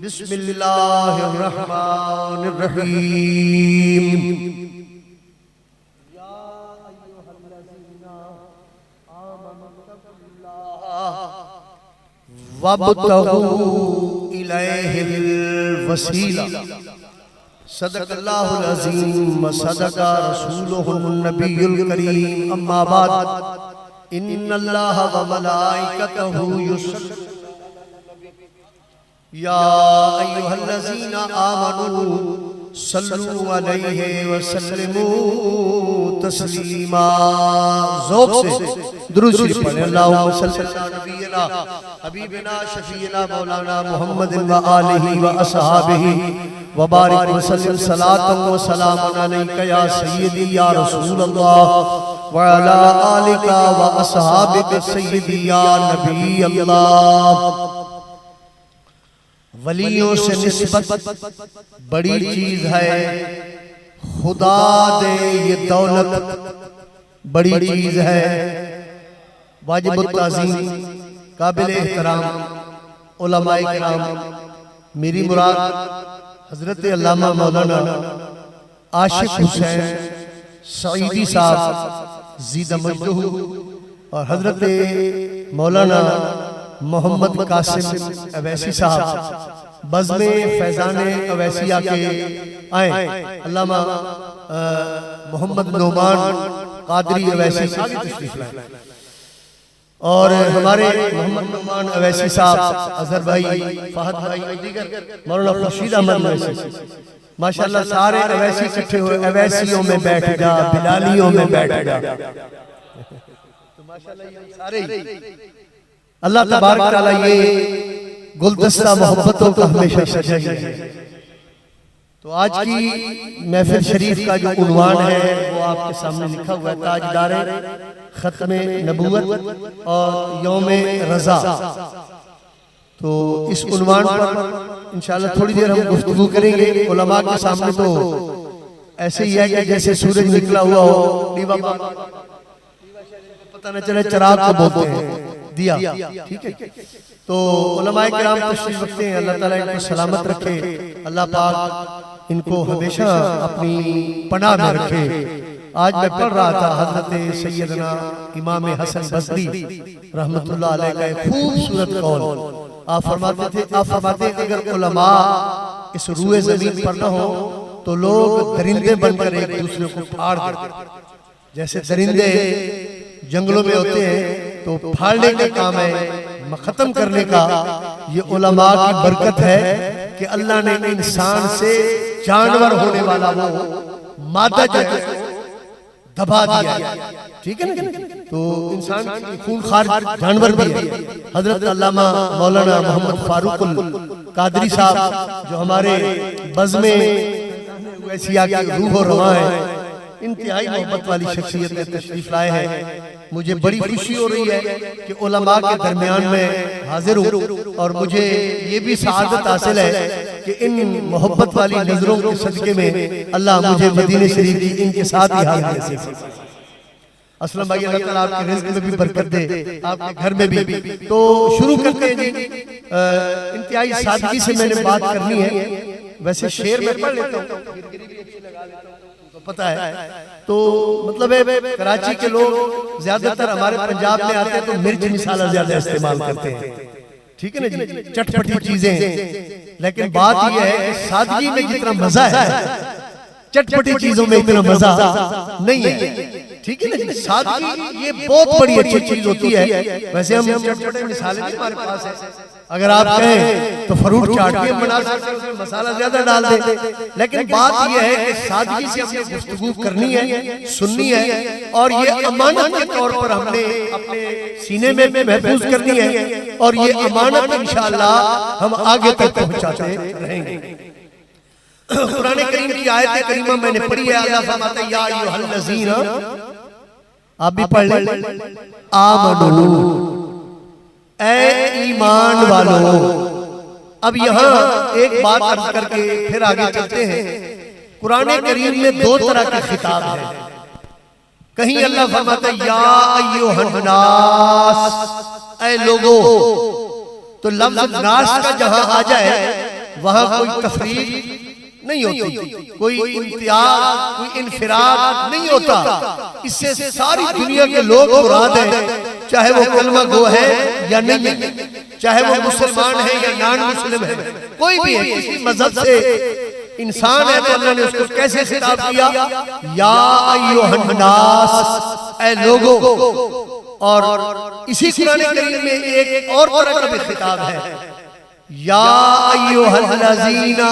बिस्मिल्लाहिर्रहमानिर्रहीम। या अय्युहल्लज़ीना आमनुत्तक़ुल्लाह वब्तगू इलैहिल वसीला। सदक़ल्लाहुल अज़ीम व सदक़ा रसूलुहुन नबियुल करीम। अम्मा बाद, इन्नल्लाहा व मलाइकतहु युसल्लूना या अय्युहल्लज़ीना आमनू सल्लू अलैहि व सल्लिमू तस्लीमा। ज़ौक़ से दुरूद शरीफ पढ़ें। अल्लाहुम्मा सल्लि अला नबियिना हबीबिना शफीना मौलाना मुहम्मदिन व आलिहि व अस्हाबिहि व बारिक व सल्लिम सलातन व सलामन अलैका या सय्यदी या रसूलल्लाह व अला आलिका व अस्हाबिका सय्यदी या नबी अल्लाह। वलियों से निस्बत बड़ी चीज है, खुदा दे ये दौलत बड़ी चीज है। वाजिबुत ताज़ीम, काबिल एहतराम उलमाए किराम, मेरी मुराद हजरत अल्लामा मौलाना आशिक हुसैन सईदी साहब ज़ीदा मजदूह और हजरत मौलाना मोहम्मद कासिम अवैसी साहब बज़्म फैज़ान अवैसिया के आए। अल्लामा मोहम्मद नोमान कादरी अवैसी तशरीफ लाए और हमारे मोहम्मद नोमान अवैसी साहब, अजहर भाई, फहद भाई, मौलाना खुर्शीद अहमद अवैसी, माशाअल्लाह सारे अवैसी इकट्ठे हुए। अवैसियों में बैठ जा, बिलालियों में बैठ जा, तो माशाअल्लाह सारे अल्लाह तबारक तआला ये गुलदस्ता मोहब्बतों का हमेशा सजाई है। तो आज की महफिल शरीफ का जो उन्वान है वो आपके सामने लिखा हुआ है, ताजदार खत्म नबूवत और यौम रज़ा। तो इस उन्वान पर इंशाअल्लाह थोड़ी देर हम गुफ्तगू करेंगे। उलमा के सामने तो ऐसे ही है कि जैसे सूरज निकला हुआ हो, दीवा पता न चले चिराग को बोलते हैं, दिया, ठीक है। तो उलमाए किराम तशरीफ रखते हैं। अल्लाह ताला इनको सलामत रखे, अल्लाह पाक इनको हमेशा अपनी पनाह में रखे। आज मैं पढ़ रहा था हज़रत सैयदना इमाम हसन बसरी रहमतुल्लाह अलैह का एक खूबसूरत कौल। आप फरमाते अगर उलमा इस रूए ज़मीन पर न हो तो लोग दरिंदे बनकर एक दूसरे को फाड़ देते। जैसे दरिंदे जंगलों में होते हैं तो फाड़ने का काम है, खत्म करने का। ये उलमा की बरकत है कि अल्लाह ने इंसान से जानवर होने वाला वो मादा जो है दबा दिया, ठीक है ना। तो इंसान खूंखार जानवर भी है। हजरत अल्लामा मौलाना मोहम्मद फारूकुल कादरी साहब जो हमारे बज़्म वैसिया के रूह और रवां है, इंतहाई मोहब्बत वाली शख्सियत में तशरीफ लाए हैं। मुझे बड़ी खुशी हो रही है कि उलमा के दरमियान में हाजिर हूँ और मुझे ये भी सआदत हासिल है कि इन मोहब्बत वाली नजरों के सदके में अल्लाह मुझे मदीने शरीफ की इनके साथ ही हाजिर है। असलम भाई, अल्लाह ताला आपके रिज़्क़ में भी बरकत दे, आपके घर में भी। तो शुरू करते हैं जी। इंतहाई सादगी से मैंने बात करनी है। वैसे शेर में पढ़ लेता हूँ, पता है। तो मतलब है कराची के लोग ज्यादातर हमारे पंजाब में आते हैं तो मिर्च मसाला ज्यादा इस्तेमाल करते हैं, ठीक है ना जी, चटपटी चीजें। लेकिन बात यह है कि सादगी में जितना मजा है चटपटी चीजों में इतना मजा नहीं है, ठीक है ना जी। सादगी ये बहुत बड़ी अच्छी चीज होती है। वैसे हम चटपटे मसाले भी हमारे पास है, अगर आप कहें तो फ्रूट चाट भी बना सकते हैं, उसमें मसाला ज्यादा डाल दें। लेकिन बात यह है कि सादगी से हमने गुफ्तगू करनी है, सुननी है और ये अमानत के तौर पर हमने अपने सीने में महफूज करनी है और ये अमानत इंशाअल्लाह हम आगे तक पहुंचाते रहेंगे। कुरान करीम की आयत करीमा मैंने पढ़ी है। अल्लाह फरमाता है या अय्युहल्लज़ीना, आप भी पढ़ लें, आमनू, ऐ ईमान वालों। अब यहाँ एक बात अर्ज करके फिर आगे चलते हैं। कुरान करीम में दो तरह का खिताब है। कहीं अल्लाह फरमाता है या अय्युहन्नास, ऐ लोगों। तो लफ्ज नास का जहां आ जाए वहां कोई तफरीक नहीं होती, कोई इम्तियाज, कोई इनफिराद नहीं होता। इससे सारी दुनिया के लोग मुराद हैं, चाहे वो कलमा गो है या नहीं है, चाहे वो मुसलमान है या नॉन मुस्लिम है, कोई भी है, किसी मजहब से इंसान है तो अल्लाह ने उसको कैसे खिताब किया, या अय्युहन नास, ऐ लोगों। और इसी कुरान करीम में एक और तरह का भी खिताब है, या अय्युहल्लज़ीना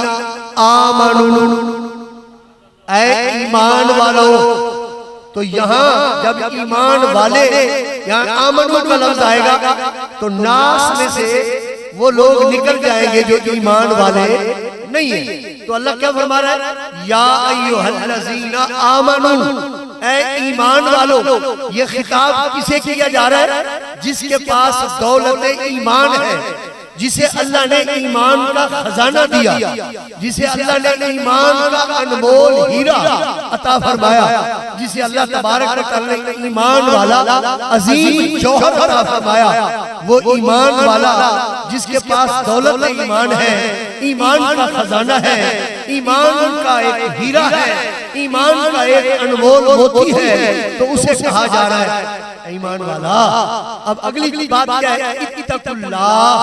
आमनू, ऐ ईमान वालों। तो यहाँ जब ईमान वाले, यहाँ आमनू का लफ्ज आएगा तो नास में से वो लोग निकल जाएंगे जो ईमान वाले नहीं है। तो अल्लाह क्या फरमा रहा है, या अय्युहल्लज़ीना आमनू, ऐ ईमान वालों। ये खिताब किसे किया जा रहा है, जिसके पास दौलत ईमान है, जिसे अल्लाह ने ईमान का खजाना दिया, जिसे अल्लाह ने ईमान का अनमोल हीरा अता फरमाया, जिसे अल्लाह तबारक व तआला ने ईमान वाला अजीम जौहर अता फरमाया। वो ईमान वाला जिसके पास दौलत ईमान है, ईमान का खजाना है, ईमान का एक हीरा है, ईमान का एक अनमोल मोती है, तो उसे कहा जा रहा है ईमान वाला। अब अगली बात क्या है, इत्तकुल्लाह,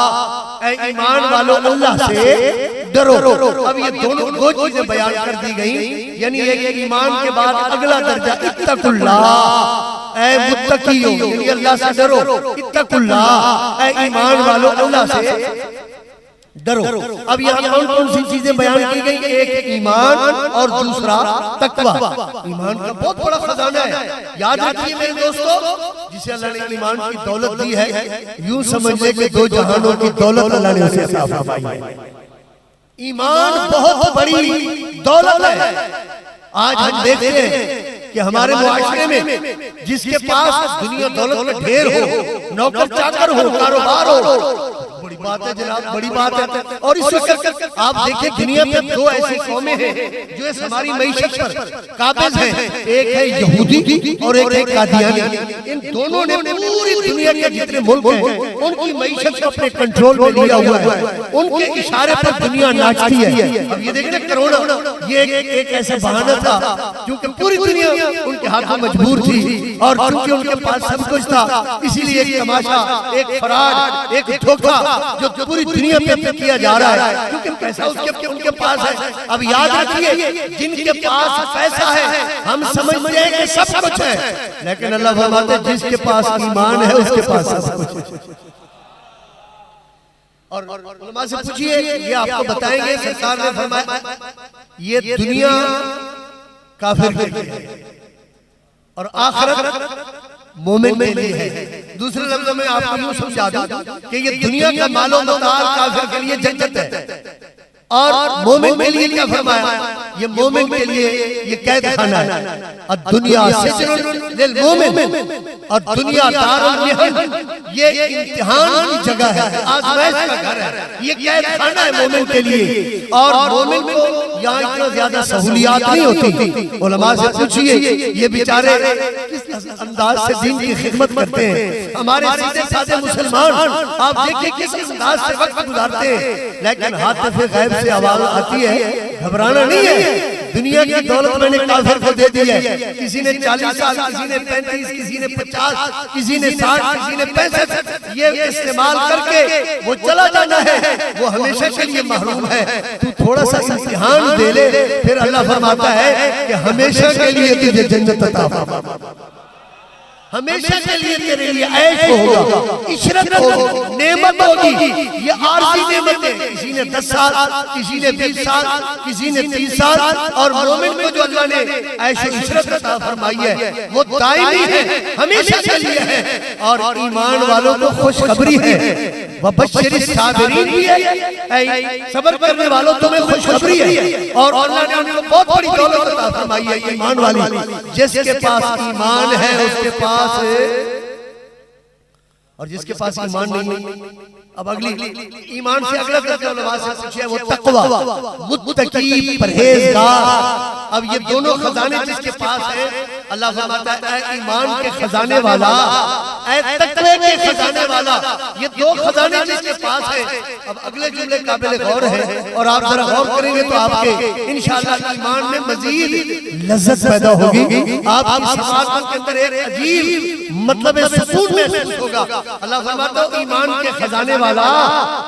ऐ ईमान वालों अल्लाह से डरो। अब ये दोनों दो चीजें बयान कर दी गई, यानी एक ईमान के बाद अगला दर्जा इत्तकुल्लाह, ऐ मुत्तकीयो, यानी अल्लाह से डरो। इत्तकुल्लाह, ऐ ईमान वालों अल्लाह से डरो। अब यहाँ कौन कौन सी चीजें बयान की गई, एक ईमान और दूसरा तकवा। ईमान का बहुत बड़ा खजाना है, याद रखिए मेरे दोस्तों, जिसे अल्लाह ने ईमान की दौलत दी है, यूं समझिए कि दो जहानों की दौलत अल्लाह ने उसे अता फरमाई है। ईमान बहुत बड़ी दौलत है। आज हम देखते हैं कि हमारे मुआशरे में जिसके पास दुनिया दौलत का ढेर हो, नौकर चाकर हो, कारोबार हो, बड़ी बात है जनाब, बड़ी बात है। और इस वक्त आप देखिए दुनिया में दो ऐसी कौमें हैं जो इस हमारी मईशत पर काबिज हैं, एक है यहूदी और एक है कादियानी। इन दोनों ने पूरी दुनिया के जितने मुल्क हैं उनकी मईशत को अपने कंट्रोल में लिया हुआ है, उनके इशारे पर दुनिया नाचती है। अब ये देखिए कोरोना, ये एक ऐसा बहाना था क्योंकि पूरी दुनिया उनके हाथ में मजबूर थी, और क्योंकि उनके पास सब कुछ था, इसीलिए एक तमाशा, एक फराड, एक धोखा जो पूरी दुनिया पे किया जा रहा है, क्योंकि पैसा उनके पास है। अब याद रखिए, जिनके पास पैसा है हम समझते हैं कि सब कुछ है, लेकिन अल्लाह फरमाते हैं जिसके पास ईमान है उसके पास सब कुछ है। और उलमा से पूछिए, ये आपको बताएंगे, सरकार ने फरमाया ये दुनिया काफिर के लिए है और आखिरत मोमिन के लिए है। दूसरे लफ्जों में आपको यूं समझा दूं कि ये दुनिया का मालो मताल काफिर के लिए जन्नत है, और मोमिन के लिए क्या फरमाया, ये मोमिन के लिए ये कैद खाना है। और दुनिया सिजनुन लिल मोमिन, और दुनिया दारुल मिहन, ये इम्तिहान की जगह है, आजमाइश का घर है, ये कैद खाना है मोमिन के लिए। और मोमिन को यहाँ इतना ज्यादा सहूलियात नहीं होती। उलमा से पूछिए, ये बेचारे किस अंदाज से दीन की खिदमत करते हैं। हमारे सीधे साधे मुसलमान आप देखिए किस अंदाज से वक्त गुजारते हैं, लेकिन हाथ से गैब से आवाज आती है, घबराना नहीं है। दुनिया की दौलत मैंने काफिर को दे दी है, किसी ने 40 साल, किसी ने 35, किसी ने 50, किसी ने 60, किसी ने 65, ये इस्तेमाल करके वो चला जाना है, वो हमेशा के लिए महरूम है। तू थोड़ा सा इम्तिहान दे ले, फिर अल्लाह फरमाता है कि हमेशा के लिए तुझे जन्नत अता फरमाऊंगा, हमेशा के लिए तेरे लिए ऐश होगा, इशरत होगी, नेमत होगी। ये आरजी नेमत है, किसी ने 10 साल, किसी ने 20 साल, किसी ने 30 साल, और मोमिन को जो अल्लाह ने ऐश इशरत अता फरमाई है वो दायमी है, हमेशा के लिए है। और ईमान वालों को खुशखबरी है, वबश्शिरिस साबिरीन भी है, सब्र करने वालों तुम्हें खुशखबरी है। और अल्लाह ने उनको बहुत बड़ी दौलत अता फरमाई है, ईमान वाली। जिसके पास ईमान है उसके पास, और जिसके पास ईमान नहीं। अब अगली ईमान से अगला उलमा से पूछिए, वो तकवा, मुत्तकी, परहेजगार। अब ये दोनों खजाने जिसके पास है अल्लाह फरमाता है ऐ ईमान के खजाने वाला, ऐ तकवे के खजाने वाला, ये दो खजाने जिसके पास है। अब अगले जुमले काबिल गौर है और आप जरा गौर करेंगे तो आपके इंशाअल्लाह ईमान में मजीद लज्जत पैदा होगी, आपकी समाज के अंदर एक अजीब मतलब सुकून महसूस होगा। अल्लाह फरमाता है ईमान के खजाने वाला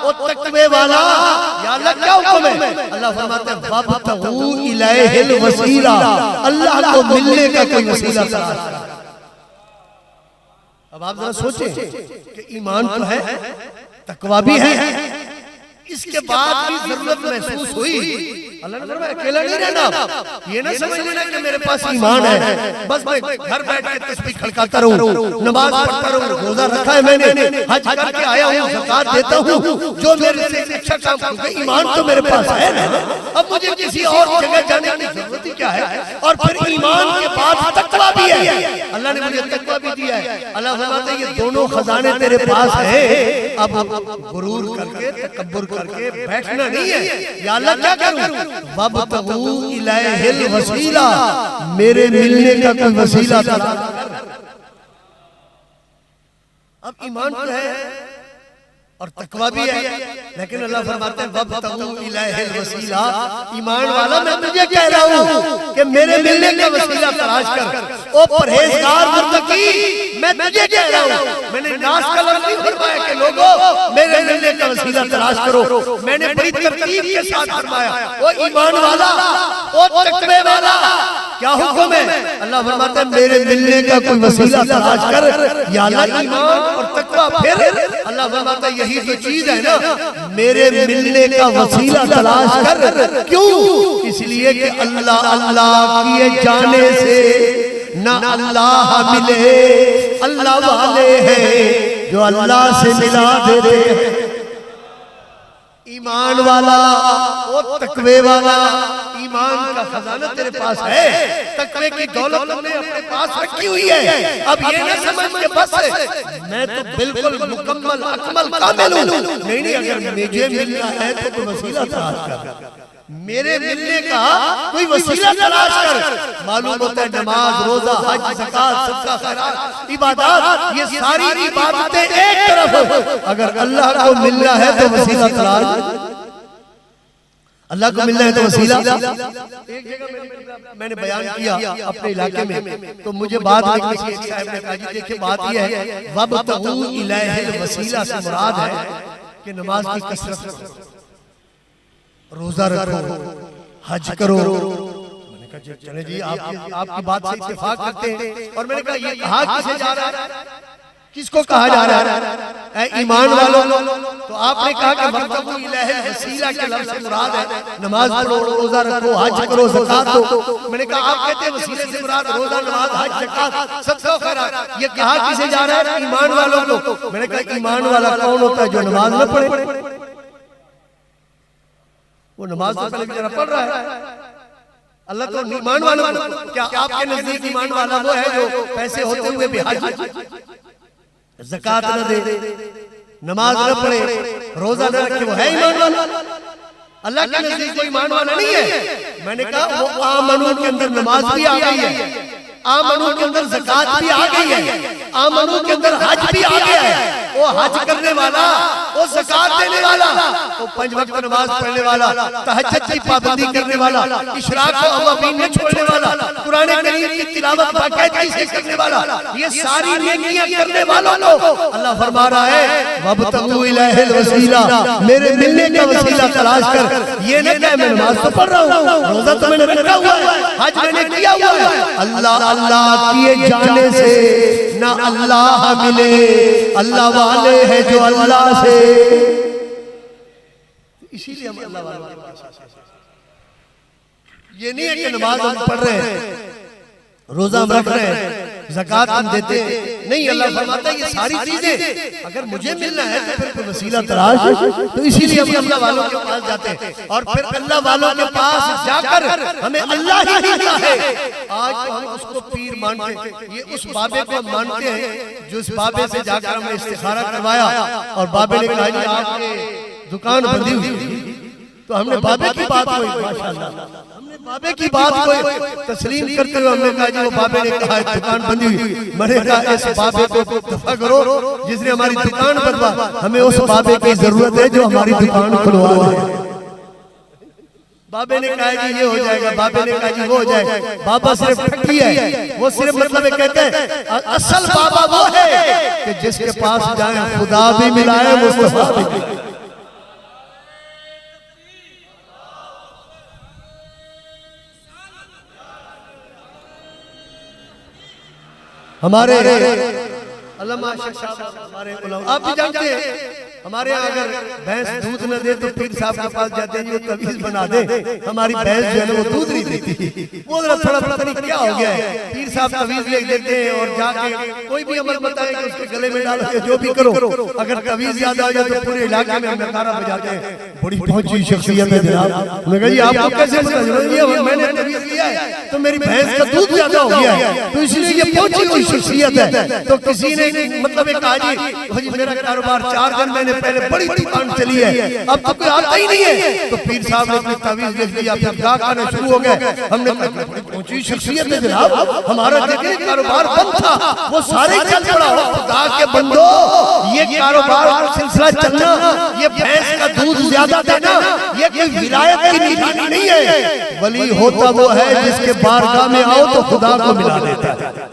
और तकवे वाला, या अल्लाह क्या हुक्म है? अल्लाह फरमाता है वब्तगू इलैहिल वसीला, अल्लाह को मिलने का कोई वसीला तलाश करो। अब आप जरा सोचें कि ईमान तो है, तकवा भी है, इसके बाद भी जरूरत महसूस हुई। अल्लाह ने फरमाया अकेला नहीं रहना, ये ना समझ लेना कि मेरे पास ईमान है बस मैं घर बैठ के तस्बीह खड़काता रहूं, नमाज पढ़ता रहूं, रोजा रखा है मैंने, हज करके आया हूं, ज़कात देता हूं, जो मेरे से अच्छा काम करूंगा, ईमान तो मेरे पास है ना, अब मुझे किसी और जगह जाने की जरूरत ही क्या है? और फिर ईमान के बाद तकवा भी है, अल्लाह ने मुझे तकवा भी दिया है। अल्लाह फरमाता है ये दोनों खजाने तेरे पास है, अब गुरूर करके तकब्बुर करके बैठना नहीं है। या अल्लाह क्या करूं? वब्तगू इलैहिल वसीला, मेरे मिलने का कोई वसीला तलाश कर। अब ईमान तो है और तकवा भी है, लेकिन अल्लाह फरमाते हैं वब्तगू इलैहिल वसीला, ईमान वाला मैं तुझे कह रहा हूं कि मेरे मिलने का वसीला तलाश कर। ओ परहेजगार मुत्तकी, मैं तुझे कह रहा हूं, मैंने नास का लफ्ज़ नहीं फरमाया कि लोगों मेरे मिलने का वसीला तलाश करो, मैंने बड़ी तरतीब के साथ फरमाया ओ ईमान वाला, ओ तकवे वाला, क्या हुक्म है? अल्लाह फरमाता है मेरे मिलने का कोई वसीला तलाश कर। या अल्लाह ईमान और तकवा, फिर अल्लाह फरमाता है यही तो चीज है ना, मेरे मिलने का वसीला तलाश कर। क्यों? इसलिए कि अल्लाह अल्लाह किए जाने से ना अल्लाह मिले, अल्लाह वाले हैं जो अल्लाह से मिला देते हैं। ईमान वाला और तकवे वाला, ईमान का खजाना तेरे पास है, तकवे की दौलत तुमने अपने पास रखी हुई है। अब ये ना समझ के बस मैं तो बिल्कुल मुकम्मल अकमल कामिल हूं, नहीं, अगर मुझे मिलना है तो कोई वसीला तलाश कर, मेरे मिलने का कोई वसीला तलाश कर। मालूम होता है नमाज, रोजा, हज, ज़कात, सदका, खैरात, इबादत, ये सारी इबादतें एक तरफ, अगर अल्लाह को मिलना है तो वसीला तलाश, अल्लाह को मिलना है तो वसीला। एक जगह मैंने बयान किया अपने इलाके में, तो मुझे बाद में किसी एक साहब ने कहा जी देखिए बात यह है वब्तगू इलैहिल वसीला से मुराद है कि नमाज की कसरत करो, रोजा रखो, हज करो। मैंने कहा चले जी आपकी बात से इत्तेफाक करते हैं। और मैंने कहा ये कहा किसे जा रहा है, किसको कहा जा रहा है? ऐ ईमान वालों। तो आपने कहा कि वब्तगू इलैहिल वसीला के लफ्ज़ से मुराद है नमाज पढ़ो, रोजा रखो, हज करो, ज़कात दो। मैंने कहा आप कहते हैं वसीले से मुराद रोजा, नमाज, हज, ज़कात, सदका, खैरात, ये कहा किसे जा रहा है? ईमान वालों को। मैंने कहा ईमान वाला कौन होता है? जो नमाज न पढ़े, वो नमाज तो पहले बेचारा पढ़ रहा है। अल्लाह तो ईमान वालों को, क्या आपके नजदीक ईमान वाला वो है जो पैसे होते हुए भी हज, ज़कात न दे, नमाज न पढ़े, रोजा न रखे, वो है ईमान वाला? अल्लाह के नजदीक कोई ईमान वाला नहीं है। मैंने कहा वो आमनू के अंदर नमाज भी आ गई है, आमनू के अंदर ज़कात भी आ गई है, आमनू के अंदर हज भी आ गया है। वो हज करने वाला, वो ज़कात देने वाला, वो 5 वक्त नमाज पढ़ने वाला, तहज्जुद की पाबंदी करने वाला, इशराक को अवाबीन में छोड़ने वाला, कुरान करीम की तिलावत बाकायदगी से करने वाला, ये सारी नेकियां करने वालों को अल्लाह फरमा रहा है वब्तगू इलैहिल वसीला, मेरे मिलने का वसीला तलाश कर। ये न कहे मैं नमाज तो पढ़ रहा हूं, रोजा तो मैंने रखा हुआ है, हज मैंने किया हुआ है, अल्लाह अल्लाह किए जाने से ना अल्लाह मिले, अल्लाह वाले हैं जो अल्लाह से। इसीलिए हम अल्लाह वाले के पास, ये नहीं है कि नमाज हम पढ़ रहे हैं, रोजा हम रख रहे हैं, ज़कात हम देते हैं, नहीं। अल्लाह फरमाता है ये सारी चीजें अगर मुझे मिलना है तो फिर कोई वसीला तलाश। तो इसीलिए हम अल्लाह वालों के पास जाते हैं और फिर अल्लाह वालों के पास जाकर हमें अल्लाह ही मिलता है। आज तो हम उसको पीर मानते हैं, ये उस बाबे को हम मानते हैं जो इस बाबे से जाकर हमने इस्तिखारा करवाया और बाबे ने कहा जी आपकी दुकान बंदी हुई, तो हमने बाबे की बात हुई, माशाअल्लाह हमने बाबे की बात को तस्लीम करते हुए हमने कहा जी वो बाबे ने कहा दुकान बंदी हुई, मैंने कहा इस बाबे को दफा करो जिसने हमारी दुकान बंदवा, हमें उस बाबे की जरूरत है जो हमारी दुकान खुलवा दे। बाबे ने कहा जी ये हो जाएगा, बाबे ने कहा जी वो हो जाएगा। बाबा सिर्फ ठगी है, वो सिर्फ मतलब कहते हैं असल बाबा वो है कि जिसके पास जाए खुदा भी मिलाए मुस्तफा भी। हमारे अल्लामा हमारे आप भी जानते हैं हमारे यहाँ अगर भैंस दूध न दे तो पीर साहब के पास जाते हैं, वो तवीज बना दे। हमारी भैंस जो है ना वो दूध नहीं देती, वो थोड़ा पता नहीं क्या हो गया है, पीर साहब तवीज ले देते हैं और जाके कोई भी अमल बताए कि उसके गले में डाल के जो भी करो, अगर तवीज याद आ जाए तो पूरे इलाके में हम नकारा बजाते हैं। बड़ी पहुंची शख्सियत है जनाब। मैं कहा जी आपको कैसे पता चला? मैंने तवीज लिया है तो मेरी भैंस का दूध ज्यादा हो गया है, तो इसलिए ये पहुंची हुई शख्सियत है। तो किसी ने मतलब एक कहा जी मेरा कारोबार 4 दिन मैंने पहले बड़ी दुकान चली है, अब तो कोई आता ही नहीं है, तो पीर साहब ने अपनी तवीज लिख दिया, फिर गाहक आना शुरू हो गए। हमने ऊंची शख्सियत है जनाब, हमारा देखिए कारोबार बंद था, वो सारे चल पड़ा। खुदा के बंदो ये कारोबार सिलसिला चलना, ये भैंस का दूध ज्यादा देना, ये कोई विलायत की निशानी नहीं है। वली होता वो है जिसके बारगाह में आओ तो खुदा को मिला देता है।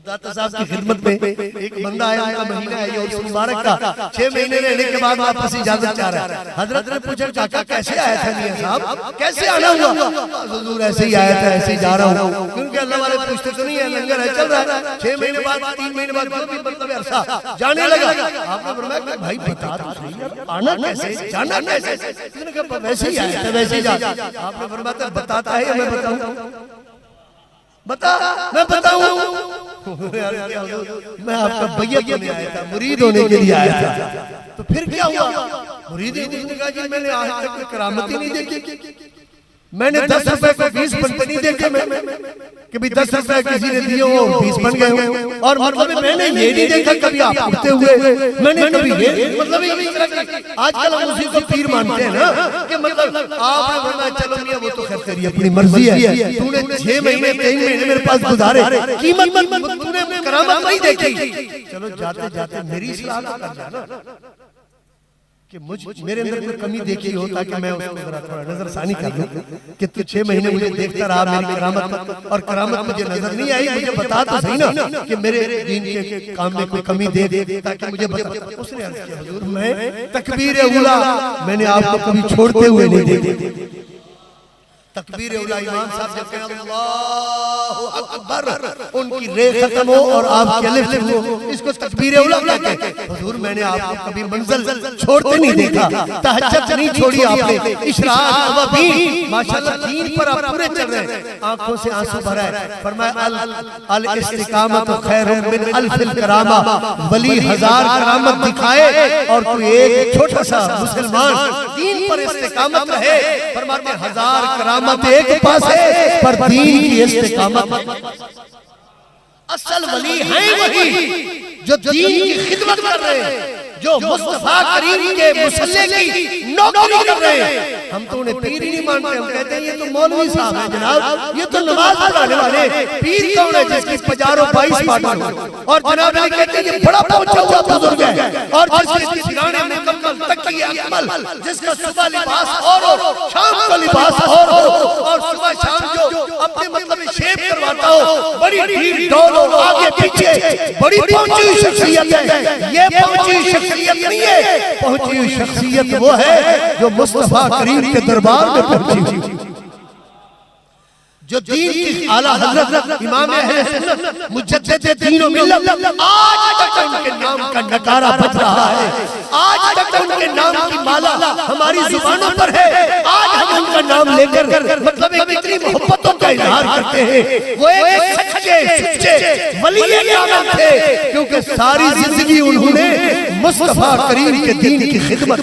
दाता साहब की खिदमत में एक बंदा आया, उनका महीना है ये उस मुबारक का, 6 महीने रहने के बाद वापस इजाजत चाह रहा है। हजरत ने पूछा चाचा कैसे आया था मियां साहब, कैसे आना हुआ? हुजूर ऐसे ही आया था, ऐसे ही जा रहा हूँ। क्योंकि अल्लाह वाले पूछते तो नहीं है, लंगर है चल रहा है। 6 महीने बाद 3 महीने बाद जो भी मतलब अरसा जाने लगा। आपने फरमाया भाई बता तो सही आना कैसे जाना कैसे? उसने कहा वैसे ही आया था वैसे ही जा। आपने फरमाया बताता है मैं बताऊं? बता मैं बताऊं? मैं आपका बैयत होने आया था, मुरीद होने के लिए आया था। तो फिर क्या हुआ? मुरीद ने कहा जी मैंने आज तक करामत ही नहीं देखी, मैंने 10 रुपए को 20 बनते नहीं देखे, मैं कि भाई 10 रुपए किसी ने दिए हो 20 बन गए हो। और मतलब मैंने ये नहीं देखा कभी आप उठते हुए, मैंने कभी ये मतलब आजकल हम उसी को पीर मानते हैं ना कि मतलब आपने फरमाया चलो मियां वो तो खैर तेरी अपनी मर्जी है, तूने 6 महीने 3 महीने मेरे पास गुजारे, कीमत तूने करामत नहीं देखी, चलो जाते जाते मेरी इस्लाह कर जाना कि मेरे अंदर कोई कमी देखी हो ताकि मैं उसको जरा थोड़ा नजरसानी कर लूं कि तू 6 महीने मुझे देखता रहा मेरी करामत, और करामत मुझे नजर नहीं आई, मुझे बता तो सही ना कि मेरे दीन के काम में कोई कमी दे ताकि मुझे बता। उसने अर्ज किया हुजूर मैं तकबीर उला मैंने आपको कभी छोड़ते हुए नहीं देखा। तकबीर उला इमाम साहब जब कहें अल्लाहु अकबर उनकी रे खत्म हो और आपकी अलिफ हो, इसको तकबीर उला कहते हैं। हुजूर मैंने आपको कभी मंजिल छोड़ते नहीं देखा, तहज्जुद नहीं छोड़ी आपने, इशराक अवाबी माशाअल्लाह दीन पर आप पूरे चल रहे हैं, आंखों से आंसू भरा है। फरमाया अल इस्तिकामत खैरुम मिन अल्फिल करामा, वली 1000 करामत दिखाए और कोई एक छोटा सा मुसलमान दीन पर इस्तिकामत रहे। फरमाते 1000 करामत एक पास है पर दीन की इस्तिकामत। असल वली हैं वही जो दीन की खिदमत कर रहे हैं, जो मुस्तफा करीम के मुसल्ले की नौकरी कर रहे हैं। हम तो उन्हें पीर ही नहीं मानते, हम कहते हैं ये तो मौलवी साहब है जनाब, ये तो नमाज पढ़ाने वाले। पीर कौन है? जिसकी 50-22 पाठ हो, और जनाब ये कहते हैं ये बड़ा पहुंचा हुआ बुजुर्ग है, और जिसकी सिराने मुकम्मल तकिया अमल, जिसका सुबह लिबास और हो शाम को लिबास और हो, और सुबह शाम जो अपने मतलब शेप करवाता हो, बड़ी ढील डोल हो आगे पीछे, बड़ी पहुंची हुई शख्सियत है। ये पहुंची हुई शख्सियत नहीं है, पहुंची हुई शख्सियत वो है जो मुस्तफा करीम के दरबार में पहुंची हुई, जो दीन की आला हजरत इमाम अहले सुन्नत मुजद्दिद दीन व मिल्लत, आज तक उनके नाम का नकारा बज रहा है, आज तक उनके नाम की माला हमारी जुबानों पर है। आज हम उनका नाम लेकर मतलब एक इतनी मोहब्बतों का इजहार करते हैं। वो एक सच्चे वली कामिल थे, क्योंकि सारी जिंदगी उन्होंने मुस्तफा करीम के दीन की खिदमत।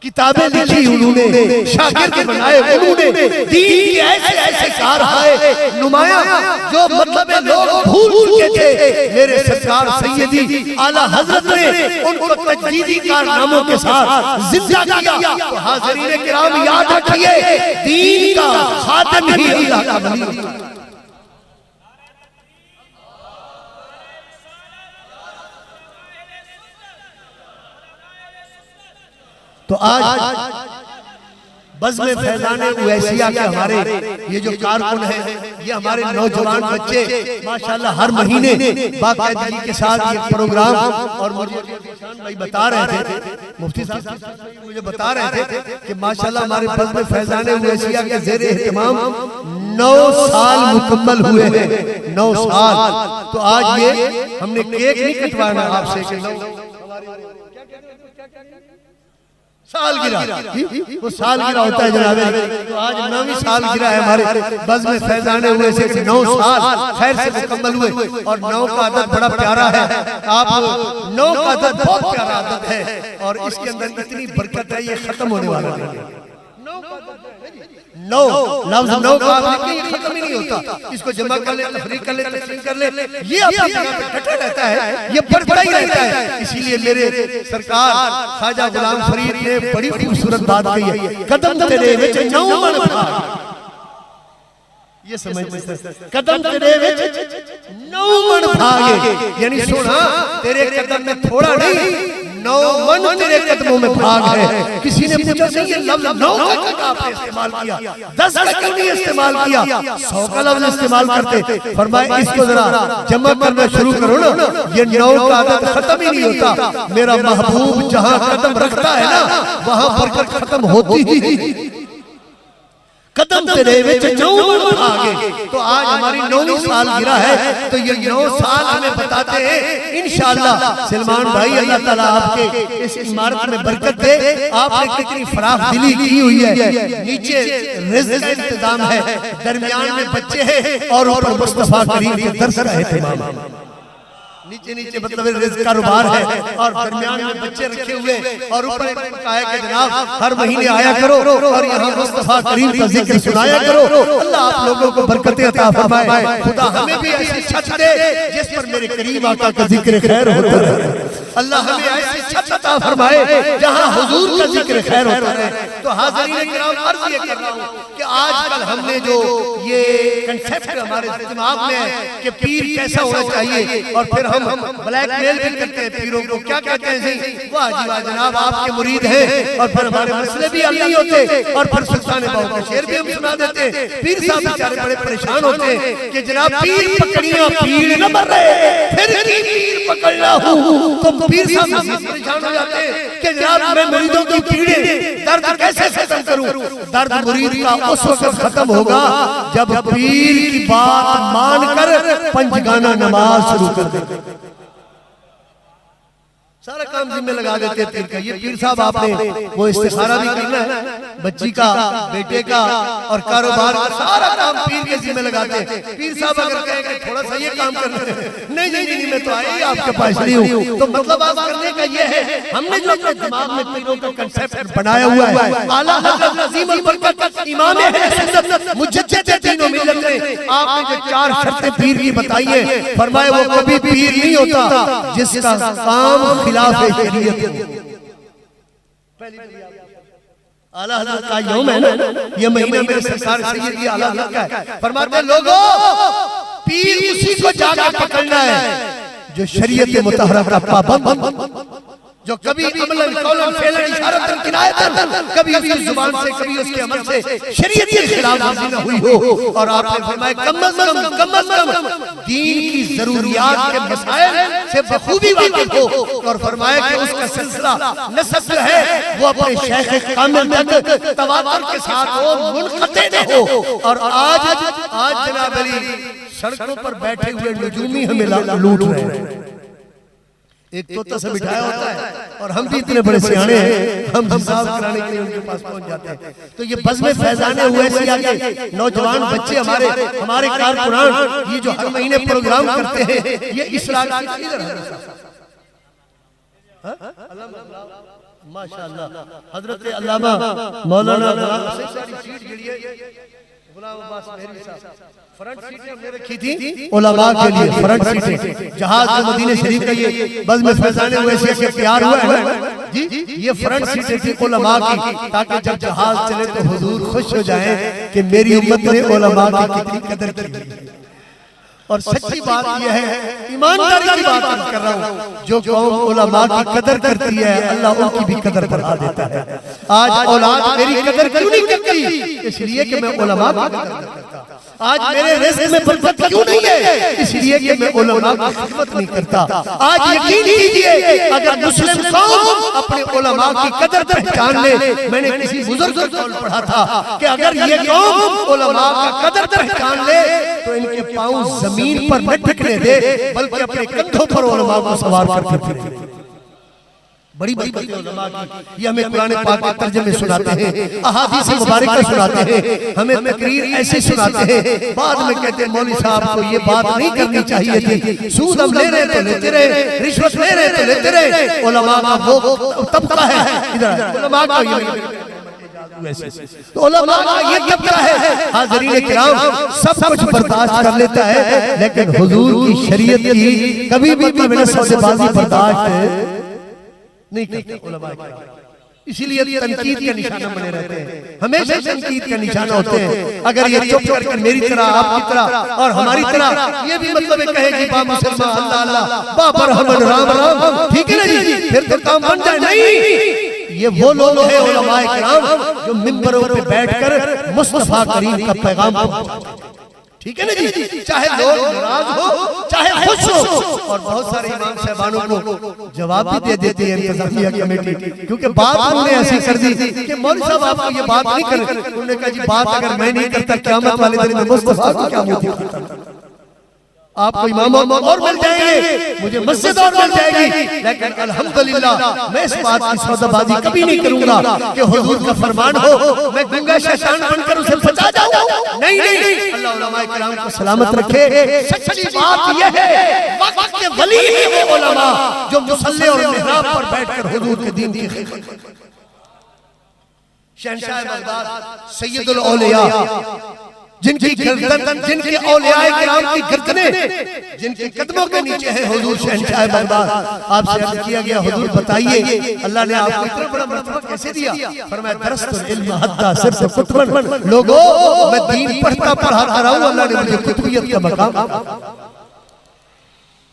किताबें लिखी उन्होंने, शागिर्द बनाए उन्होंने, दीन के ऐसे ऐसे कारहाए नुमाया जो मतलब लोग भूल चुके थे। मेरे सरकार सैयदी आला हजरत ने उनको तजदीदी कारनामों के साथ जिंदा किया। तो हाज़रीन किराम याद रखिए, दीन का खातम ही अल्लाह का वली होता है। तो आज बज़्म फैज़ाने उवैसिया के हमारे ये जो कारकुन हैं, ये हमारे नौजवान बच्चे माशाल्लाह हर महीने बाकायदगी के साथ ये प्रोग्राम, और मुझे भाई बता रहे थे, मुफ्ती साहब मुझे बता रहे थे कि माशाल्लाह हमारे बज़्म फैज़ाने उवैसिया के ज़ेर एहतमाम 9 साल मुकम्मल हुए हैं। 9 साल। तो आज ये हमने केक नहीं कटवाना आपसे, सालगिरह, वो सालगिरह होता है जनाब। तो आज 9वीं सालगिरह है हमारे बज़्म फैज़ाने हुए से 9 साल खैर से मुकम्मल हुए। और 9 का अदद बड़ा प्यारा है, आप 9 का अदद बहुत प्यारा अदद है, और इसके अंदर इतनी बरकत है, ये खत्म होने वाला नहीं है। 9 लफ्ज़ 9 का ये खत्म ही नहीं होता, इसको जमा कर ले, तफरीक कर ले, तक़सीम कर ले, ये अपनी जगह पे डटा रहता है, ये बढ़ता ही रहता है। इसीलिए मेरे सरकार ख्वाजा गुलाम फरीद ने बड़ी खूबसूरत बात कही है, कदम तेरे विच 9 मन भाग, ये समझते कदम तेरे विच 9 मन भागे, यानी सुना तेरे कदम में थोड़ा नहीं 9 मन तेरे कदमों में भाग है। किसी ने पूछा ये लफ्ज़ 9 का क्यों आपने इस्तेमाल किया, 10 का क्यों नहीं इस्तेमाल किया, 100 का लफ्ज़ इस्तेमाल करते। फरमाया इसको जरा जमा करना शुरू करो ना, ये 9 का आदत खत्म ही नहीं होता। मेरा महबूब जहां कदम रखता है ना, वहां बरकत खत्म होती ही। कदम तेरे विच 9 मन भागे। तो आज हमारी 9वीं सालगिरह है, तो ये 9 साल हमें बताते हैं इंशाअल्लाह। सलमान भाई अल्लाह ताला आपके इस इमारत में बरकत दे, आपने कितनी फराख दिली की हुई है। नीचे रिज़्क़ का इंतजाम है, दरमियान में बच्चे हैं, और ऊपर मुस्तफा करीम के दर्स का एहतमाम है। नीचे नीचे मतलब रिज़्क़ का कारोबार है, और दरमियान में बच्चे रखे हुए, और ऊपर कहा है कि जनाब हर महीने आया करो और यहाँ मुस्तफा करीम का जिक्र सुनाया करो। अल्लाह आप लोगों को बरकतें अता फरमाए। खुदा हमें भी ऐसी छत दे जिस पर मेरे करीम आका का जिक्र खैर होता रहे। अल्लाह हमें ऐसी छत अता फरमाए जहाँ हुजूर का जिक्र खैर होता रहे। तो हाज़रीन किराम अर्ज़ ये कर रहा हूँ कि आजकल हमने जो ये कंसेप्ट हमारे दिमाग में है कि पीर कैसा होना चाहिए, और फिर हम ब्लैकमेल भी करते हैं पीरों को, क्या कहते हैं जी, वाह जी वाह जनाब आपके मुरीद हैं, और फिर हमारे मसले भी हल नहीं होते, और फिर सुल्तान बाहू का शेर भी हम सुना देते हैं। पीर साहब बेचारे बड़े परेशान होते हैं कि जनाब पीर पकड़ियां पीर न मर रहे, फिर की पीर पकड़ना हूं। तो पीर साहब परेशान हो जाते हैं कि जनाब मैं मुरीदों की पीड़े दर्द कैसे खत्म करूं। दर्द मुरीद का उस वक्त खत्म होगा जब पीर की बात मानकर पंचगाना नमाज शुरू कर दे। सारा काम जिम्मे लगा देते हैं पीर का। ये पीर साहब आपने वो इस्तिखारा भी करना है, बच्ची का, बेटे का, और कारोबार का सारा काम पीर के जिम्मे लगाते हैं। पीर साहब अगर कहें कि थोड़ा सा ये काम करना है, नहीं नहीं नहीं मैं तो आई आपके पास नहीं हूँ। तो मतलब आप करने का ये है, हमने जो अपने दिमाग में पीरों का कंसेप्ट बनाया हुआ है, आला हज़रत अज़ीम अल बरकत इमाम है सुन्नत मुजद्दिद तीनों मिल्लत ने आपने जो 4 शर्तें पीर की बताई है, फरमाया वो कभी पीर नहीं होता जिसका काम आला हज़रत का यौम है ना, ये महीना मेरे सरकार सैयदी आला हज़रत का है। फरमाते लोगों पीर उसी को जाकर पकड़ना है जो शरीयत मुतहरा का पाबंद, जो कभी अमलन कौलन फेलन इशारतन किनायतन कभी उसकी जुबान से कभी उसके अमल से शरीयत के खिलाफ वर्जी न हुई हो। और आपने फरमाया कम अज़ कम दीन की जरूरियात के मसाइल से बखूबी वाकिफ हो, और फरमाया कि उसका सिलसिला नस्ब है वो अपने शेख कामिल तक तवातुर के साथ हो, मुनक़ते न हो। और आज जनाब अली सड़कों पर बैठे हुए नजूमी हमें लूट रहे हैं। एक तोता से बिठाया होता है, और हम भी इतने बड़े सियाने हैं, हम हिसाब कराने के लिए उनके पास पहुंच जाते हैं। तो ये बज़्म फैज़ाने उवैसिया के नौजवान बच्चे हमारे कारकुनान ये जो हर महीने प्रोग्राम करते हैं, ये इस्लाम की माशाअल्लाह हजरत अल्लामा मौलाना गुलाम अब्बास मेहरी साहब फ्रंट सीटें हमने रखी थी उलमा के लिए, फ्रंट सीटें जहाज जो मदीने शरीफ का ये बज़्म फैज़ान वैसे के तैयार हुआ है जी, ये फ्रंट सीटें थी उलमा की, ताकि जब जहाज चले तो हुजूर खुश हो जाएं कि मेरी उम्मत ने उलमा की कितनी कदर की। और सच्ची बात यह है, ईमानदारी की बात कर रहा हूँ, जो कौम उलमा की कदर करती है अल्लाह उनकी भी कदर बढ़ा देता है। आज औलाद मेरी कदर क्यों नहीं करती? इसलिए कि मैं उलमा की कदर करता। आज मेरे रिज़्क़ में बरकत क्यों नहीं है? इसलिए कि मैं उलमा की खिदमत नहीं करता। आज यकीन कीजिए, अगर मुस्लिम कौम अपने उलमा की कदर पहचान ले, मैंने किसी बुजुर्ग का कौल पढ़ा था कि अगर ये कौम उलमा का कदर पहचान ले तो इनके पांव जमीन पर न टिकने दे, बल्कि अपने कंधों पर उलमा को सवार करके फिरे। बड़ी बड़ी बातें उलमा की, ये हमें कुरान पाक के तर्जुमे सुनाते हैं, अहादीस मुबारक सुनाते हैं, हमें तकरीर ऐसे सुनाते हैं, बाद में कहते हैं मौलवी साहब को ये बात नहीं करनी चाहिए थी, सूद हम ले रहे तो लेते रहे, रिश्वत ले रहे तो लेते रहे। उलमा का वो तबका है, इधर उलमा का तो उलमा का ये तबका है, हाज़रीन किराम सब कुछ बर्दाश्त कर लेता है, लेकिन हुजूर की शरीयत की कभी भी सौदेबाजी बर्दाश्त नहीं करते उलमा किराम। इसीलिए तनकीद के निशाना बने रहते हैं, हमेशा तनकीद के निशाना होते हैं। अगर ये चुप करके मेरी तरह, आपकी तरह और हमारी तरह ये भी मतलब कहेगी बा मुसलमान अल्लाह अल्लाह बा बरहमन राम राम, ठीक है ना जी, फिर तो काम बन जाए। नहीं, ये वो लोग हैं उलमा किराम जो मिंबरों पे बैठकर मुस्तफा करीम का पैगाम पहुंचाते हैं, ठीक है ना जी, चाहे लोग नाराज हो चाहे खुश हो। और बहुत सारे इमाम साहबानों को जवाब भी दे देती है इंतजामिया कमेटी, क्योंकि बात उन्होंने ऐसी कर दी कि मौलवी साहब आपको ये बात नहीं कर, उन्होंने कहा जी बात अगर मैं नहीं करता क़यामत वाले दिन में मुस्तफा को क्या मुंह दिखाता। आपको इमाम और मिल जाएंगे, मुझे मस्जिद और मिल जाएगी, लेकिन अल्हम्दुलिल्लाह मैं इस बात की सौदाबाजी कभी नहीं करूंगा कि हुजूर का फरमान हो मैं गूंगा शैतान बनकर उसे बचा जाऊं। नहीं नहीं, अल्लाह उलमा किराम को सलामत रखे। सच्ची बात यह है, वक्त के वली हैं वो उलमा जो मुसल्ले और मिहराब पर बैठकर हुजूर के दीन की खिदमत करते हैं। शहंशाह बगदाद सैयदुल औलिया, जिनकी गर्दन, जिनके औलियाए किराम की गर्दनें जिनके कदमों के नीचे है हुजूर शहंशाह बगदाद। आपसे अर्ज किया गया हुजूर बताइए अल्लाह ने आपको इतना बड़ा मर्तबा कैसे दिया? फरमाया दरस्तुल इल्म हत्ता सिर्फ कुतुबन, लोगों मैं दीन पढ़ता पढ़ाता रहा हूं, अल्लाह ने मुझे कुतुबियत का मकाम।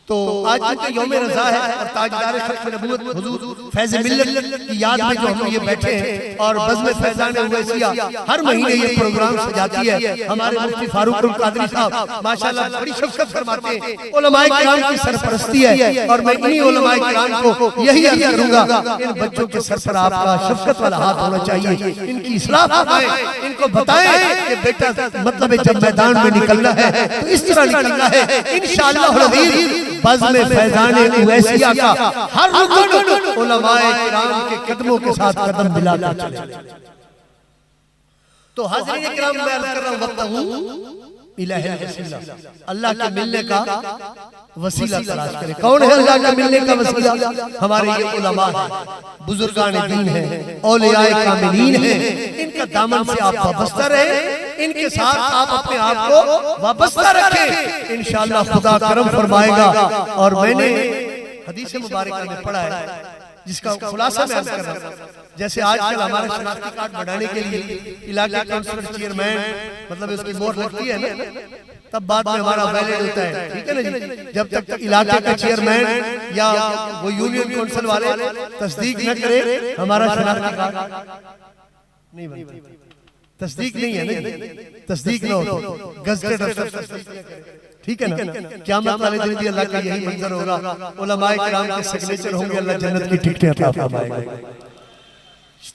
तो आज चूंकि यौम रज़ा है और ताजदार खत्म नबूवत हुजूर फैज़ मिल्लत की याद में जो हम ये बैठे हैं और बज़्म फैज़ान उवैसिया हर महीने ये प्रोग्राम सजाती है, हमारे मुफ्ती फारूक कादरी साहब माशाअल्लाह बड़ी शफ़क़त फरमाते हैं, उलमाए किराम की सरपरस्ती है। और मैं इन्हीं उलमाए किराम को यही अर्ज़ करूंगा, इन बच्चों के सर पर आपका शफ़क़त वाला हाथ होना चाहिए, इनकी इस्लाह फरमाएं, इनको बताएं कि बेटा मतलब जब मैदान में निकलना है तो इस तरह निकलना है। इंशाअल्लाह अज़ीज़ बज़्म फैज़ान उवैसिया का हर रुकन उलमाए किराम के कदमों के साथ कदम मिलाकर चले। तो हाज़रीन किराम मैं अर्ज़ कर रहा हूं वक़्तहू इलाहिल वसीला, अल्लाह के मिलने का वसीला तलाश करें। कौन है अल्लाह के मिलने का वसीला? हमारे ये उलमा हैं, बुजुर्गान दीन हैं, औलियाए कामिलीन हैं, इनका दामन से आप वाबस्ता रहे, इनके साथ आप अपने आप को वाबस्ता रखें, इंशाअल्लाह खुदा करम फरमाएगा। और मैंने हदीस मुबारक में पढ़ा है जिसका खुलासा मैं अर्ज़ कर रहा हूं, जैसे आजकल हमारे शनाख्ती कार्ड बढ़ाने के लिए इलाके काउंसिलर चेयरमैन मतलब उसकी मोहर लगती है ना, तब बाद में हमारा वैलिड होता है, ठीक है ना जी। जब तक इलाके का चेयरमैन या वो यूनियन काउंसिल वाले तस्दीक न करे हमारा शनाख्ती कार्ड नहीं बनता। तस्दीक नहीं है ना, तस्दीक न हो गज़टेड अफसर, ठीक है ना। क़यामत वाले दिन भी अल्लाह का यही मंजर होगा, उलमाए किराम के सिग्नेचर होंगे, अल्लाह जन्नत की टिकटें अता फरमाएगा।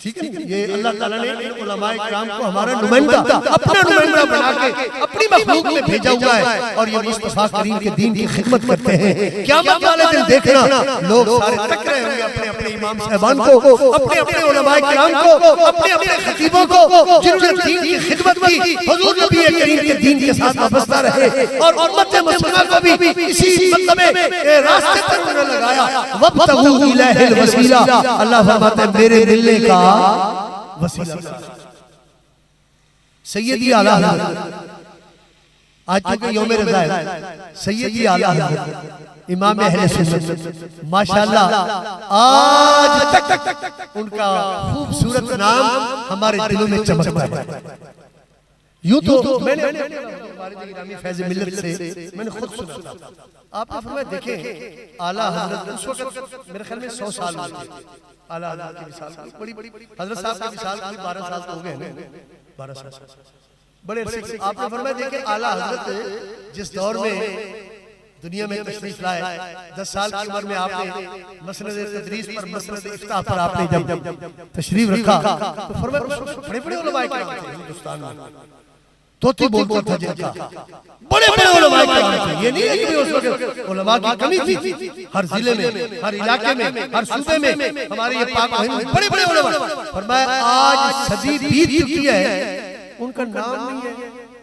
ठीक है, ये अल्लाह ताला ने इन उलमाए किराम को हमारा नुमाइंदा, अपना नुमाइंदा बना के अपनी मखलूक में भेजा हुआ है और ये मुस्तफा करीम के दीन की खिदमत करते हैं। क़यामत वाले दिन देखना लोग सारे तक रहे होंगे अपने अपने इमाम साहबान को, अपने अपने उलमाए किराम को, अपने अपने खतीबों को जिन्होंने दीन की खिदमत की, हुजूर नबी करीम के दीन के साथ वाबस्ता रहे और उम्मत मुस्लिमा को भी इसी मतलब में रास्ते पर उन्होंने लगाया। वब्तगू इलैहिल वसीला, अल्लाह फरमाता है मेरे मिलने का वसीला। सैयदी आला हज़रत, आज चूंकि यौम रज़ा है, सैयदी आला हज़रत इमाम अहले सुन्नत माशाअल्लाह आज तक उनका खूबसूरत नाम हमारे दिलों में चमकता है। यूं तो मैंने हमारे फैज़ मिल्लत से मैंने खुद सुना था, आपने फरमाया देखें आला हज़रत उस वक्त मेरे ख्याल में 100 साल हुए थे। आला हज़रत की मिसाल बड़ी हज़रत साहब की मिसाल 12 साल हो गए हैं, 12 साल बड़े अरसे से। आपने फरमाया देखें आला हज़रत जिस दौर में दुनिया में तशरीफ लाए, 10 साल की उम्र में आपने मसनद तदरीस पर, मसनद इफ्ताह पर आपने जब तशरीफ रखा तो फरमाया बड़े बड़े उलमाए किराम थे हिंदुस्तान में, तोती बोलता था जिनका, बड़े बड़े उलमाए किराम थे। ये नहीं है कि उस वक्त उलमा की कमी थी, हर जिले में, हर इलाके में, हर सूबे में हमारे ये पाक बड़े बड़े उलमा। फरमाया आज सदी बीत चुकी है, उनका नाम नहीं है।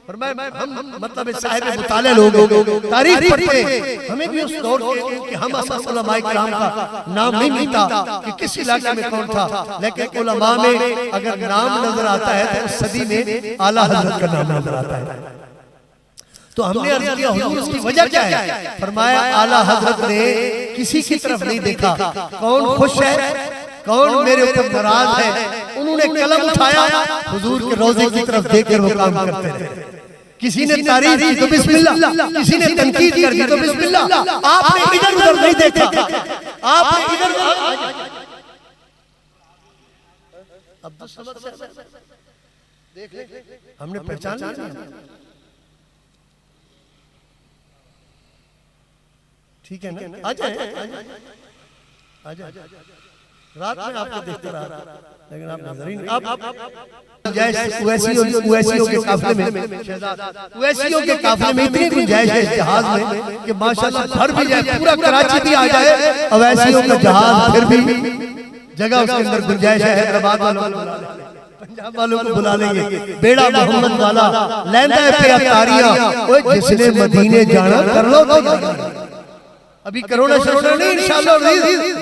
फरमाया हम मतलब साहिब मुताले लोग तारीफ पढ़ते हैं, हमें भी उस दौर के हम उलमाए किराम का नाम नहीं मिलता कि किस इलाके में कौन था, लेकिन उलमा में अगर नाम नजर आता है तो उस सदी में आला हज़रत का नाम नजर आता है। तो हमने अर्ज़ किया हुजूर उसकी वजह क्या है? फरमाया आला हज़रत ने किसी की तरफ नहीं देखा, कौन खुश है कौन मेरे ऊपर नाराज है, उन्होंने कलम उठाया हुजूर के रोज़े की तरफ देखकर वो काम करते रहे। किसी ने तारीफ की तो बिस्मिल्लाह, किसी ने तनकीद कर दी तो बिस्मिल्लाह, आपने इधर उधर नहीं देखा, आपने इधर अब्दुल समद देख ले, हमने पहचान लिया। ठीक है ना, आ जाए आ जाए, रात में आपको देखते रहा लेकिन आप नजर ही नहीं। उवैसियों के काफिले में इतनी गुंजाइश है जहाज में कि माशाल्लाह भर भी जाए, पूरा कराची भी आ जाए, उवैसियों का जहाज फिर भी जगह उसके अंदर गुंजाइश है। हैदराबाद वालों पंजाब वालों को बुला लेंगे, बेड़ा मोहम्मद वाला लैंदा पे अफ्तारियां, ओए जिसने मदीने जाना कर लो तो अभी करोना शरोना नहीं, इंशाअल्लाह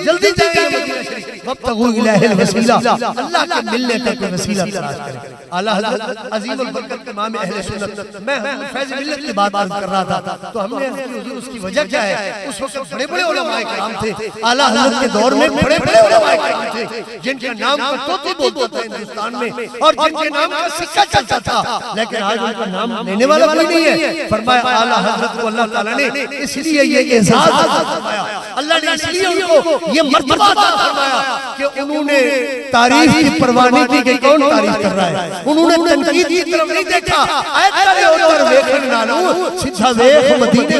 जल्दी जाएंगे मदीना शरीफ। वब्तगू इलैहिल वसीला, अल्लाह के मिलने तक वसीला तलाश करें। आला हज़रत अज़ीम अल बरकत इमाम अहले सुन्नत, मैं फैज़ मिल्लत की बात कर रहा था तो हमने हुजूर उसकी वजह क्या है? उस वक्त बड़े बड़े उलमाए किराम थे, आला हज़रत के दौर में बड़े बड़े उलमाए किराम थे जिनके नाम पर तोती बोलता था हिंदुस्तान में और जिनके नाम का सिक्का चलता था, लेकिन आज उनका नाम लेने वाला कोई नहीं है। फरमाया आला हज़रत को अल्लाह ताला ने इसलिए ये एजाज़ फरमाया, अल्लाह ने इसलिए उनको ये मर्तबा अता फरमाया कि उन्होंने तारीफ की परवाह नहीं की कि कौन तारीफ कर रहा है, उन्होंने तनकीद की तरफ नहीं देखा, ऐतरे उतर देखन नानू सीधा देख मदीने।